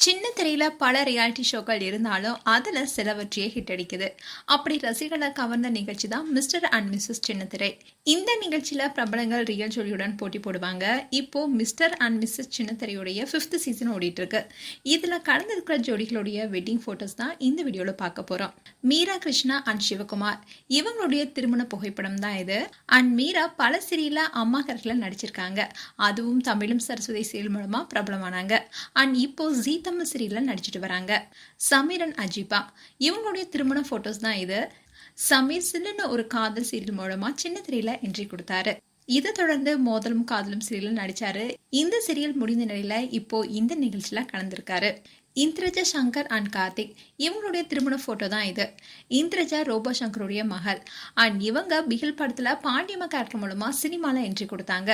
சின்ன திரையில பல ரியாலிட்டி ஷோக்கள் இருந்தாலும் அதுல சிலவற்றையே ஹிட் அடிக்குது. அப்படி ரசிகர்களை கவர்ந்த நிகழ்ச்சி தான் மிஸ்டர் அண்ட் மிஸ்ஸஸ் சின்னத்திரை. இந்த நிகழ்ச்சியில பிரபலங்கள் ரியல் ஜோடியுடன் போட்டி போடுவாங்க. இப்போ மிஸ்டர் அண்ட் மிஸ்ஸஸ் சின்னத்திரையுடைய 5th சீசன் ஓடிட்டு இருக்கு. இதுல கலந்திருக்கிற ஜோடிகளுடைய வெட்டிங் போட்டோஸ் தான் இந்த வீடியோல பார்க்க போறோம். மீரா கிருஷ்ணா அண்ட் சிவகுமார் இவங்களுடைய திருமண புகைப்படம் தான் இது. அண்ட் மீரா பல சீரியல்ல அம்மா கேரக்டர்ல நடிச்சிருக்காங்க. அதுவும் தமிழும் சரஸ்வதி சீரியல் மூலமா பிரபலமானாங்க. அண்ட் இப்போ ஜீ தமிழ் சீரியல்ல நடிச்சிட்டு வராங்க. சமீர் அண்ட் அஜிபா இவங்களுடைய திருமண போட்டோஸ் தான் இது. சமீர் சில்லுன்னு ஒரு காதல் சீரியல் மூலமா சின்ன திரையில என்ட்ரி கொடுத்தாரு. இதை தொடர்ந்து மோதலும் காதலும் சீரியல் நடிச்சாரு. இந்த சீரியல் முடிந்த நிலையில இப்போ இந்த நிகழ்ச்சியில கலந்திருக்காரு. இந்திரஜா சங்கர் அண்ட் கார்த்திக் இவங்களுடைய திருமண போட்டோ தான் இது. இந்திரஜா ரோபோ சங்கருடைய மகள். அண்ட் இவங்க பிகில் படத்துல பாண்டியம்மா கேரக்டர் மூலமா சினிமால என்ட்ரி கொடுத்தாங்க.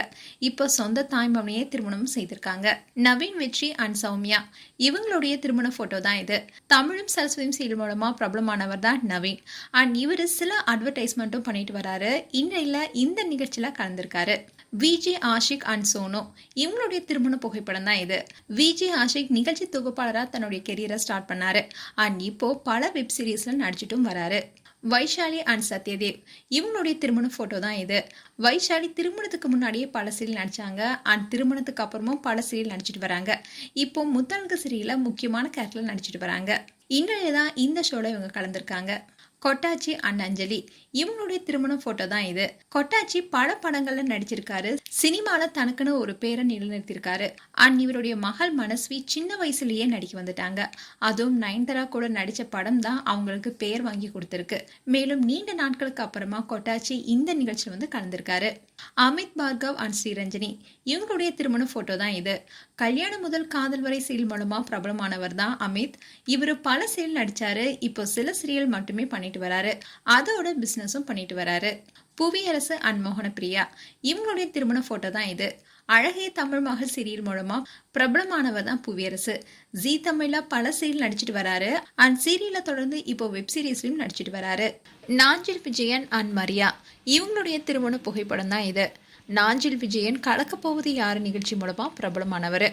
இப்போ சொந்த தாய்மாமனையே திருமணம் செய்திருக்காங்க. நவீன் வெற்றி அண்ட் சௌமியா இவங்களுடைய திருமண போட்டோ தான் இது. தமிழும் சரஸ்வதியும் சீரியல் மூலமா பிரபலமானவர் தான் நவீன். அண்ட் இவரு சில அட்வர்டைஸ்மெண்ட்டும் பண்ணிட்டு வராரு. இன்றையில இந்த நிகழ்ச்சியில கலந்திருக்காரு. விஜே ஆஷிக் அண்ட் சோனு இவங்களுடைய திருமண புகைப்படம் தான் இது. விஜே ஆஷிக் நிகழ்ச்சி தொகுப்பாளராக தன்னுடைய கெரியரை ஸ்டார்ட் பண்ணாரு. அண்ட் இப்போ பல வெப் சீரிஸ்ல நடிச்சிட்டும் வராரு. வைஷாலி அண்ட் சத்யதேவ் இவங்களுடைய திருமண போட்டோ தான் இது. வைஷாலி திருமணத்துக்கு முன்னாடியே பல சீரியல் நடிச்சாங்க. அண்ட் திருமணத்துக்கு அப்புறமும் பல சீரியல் நடிச்சிட்டு வராங்க. இப்போ முத்தழகு சீரியல்ல முக்கியமான கேரக்டர்ல நடிச்சிட்டு வராங்க. இன்றைய தான் இந்த ஷோல இவங்க கலந்திருக்காங்க. கொட்டாச்சி அண்ட் அஞ்சலி இவங்களுடைய திருமண போட்டோ தான் இது. கொட்டாச்சி பல படங்கள்ல நடிச்சிருக்காரு. சினிமால தனக்குன்னு ஒரு பேரை நிலைநிறுத்திருக்காரு. அண்ட் இவருடைய மகள் மனஸ்வி சின்ன வயசுலயே நடிக்க வந்துட்டாங்க. அதுவும் நயன்தாரா கூட நடிச்ச படம் தான் அவங்களுக்கு பேர் வாங்கி கொடுத்திருக்கு. மேலும் நீண்ட நாட்களுக்கு அப்புறமா கொட்டாச்சி இந்த நிகழ்ச்சியில் வந்து கலந்திருக்காரு. அமித் பார்கவ் அண்ட் ஸ்ரீரஞ்சனி இவங்களுடைய திருமண போட்டோ தான் இது. கல்யாணம் முதல் காதல் வரை சீரியல் மூலமா பிரபலமானவர் தான் அமித். இவரு பல சீரியல் நடிச்சாரு. இப்போ சில சீரியல் மட்டுமே பண்ணிட்டு வராரு. அதோட பிசினஸும் பண்ணிட்டு வராரு. புவியரசு அண்ட் மோகனப்பிரியா இவங்களுடைய திருமண போட்டோ தான் இது. அழகிய தமிழ் மகள் சீரியல் மூலமா பிரபலமானவர் தான் புவியரசு. ஜீ தமிழ்ல பல சீரியல் நடிச்சிட்டு வராரு. அண்ட் சீரியலை தொடர்ந்து இப்போ வெப் சீரிஸ்லயும் நடிச்சிட்டு வராரு. நாஞ்சில் விஜயன் அண்ட் மரியா இவங்களுடைய திருமண புகைப்படம் தான் இது. நாஞ்சில் விஜயன் கலக்க போவது யாரு நிகழ்ச்சி மூலமா பிரபலமானவர்.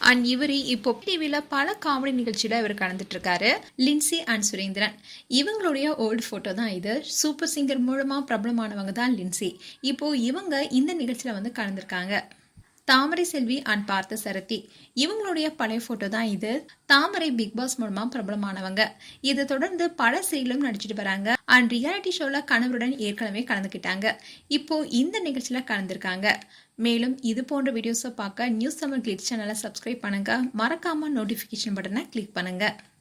அண்ட் இவரு இப்போ டிவில பல காமெடி நிகழ்ச்சியில இவர் கலந்துட்டு இருக்காரு. லின்சி அண்ட் சுரேந்திரன் இவங்களுடைய ஓல்டு போட்டோ தான் இது. சூப்பர் சிங்கர் மூலமா பிரபலமானவங்க தான் லின்சி. இப்போ இவங்க இந்த நிகழ்ச்சியில வந்து கலந்துருக்காங்க. தாமரை செல்வி அண்ட் பார்த்த சரதி இவங்களுடைய பழைய போட்டோ தான் இது. தாமரை பிக் பாஸ் மூலமா பிரபலமானவங்க. இதை தொடர்ந்து பல சீரியலும் நடிச்சிட்டு வராங்க. அண்ட் ரியாலிட்டி ஷோல கணவருடன் ஏற்கனவே கலந்துக்கிட்டாங்க. இப்போ இந்த நிகழ்ச்சியில கலந்துருக்காங்க. மேலும் இது போன்ற வீடியோஸை பார்க்க நியூஸ் தமிழ் கிளிட்ஸ் சேனலை சப்ஸ்கிரைப் பண்ணுங்க. மறக்காம நோட்டிபிகேஷன் பட்டனை கிளிக் பண்ணுங்க.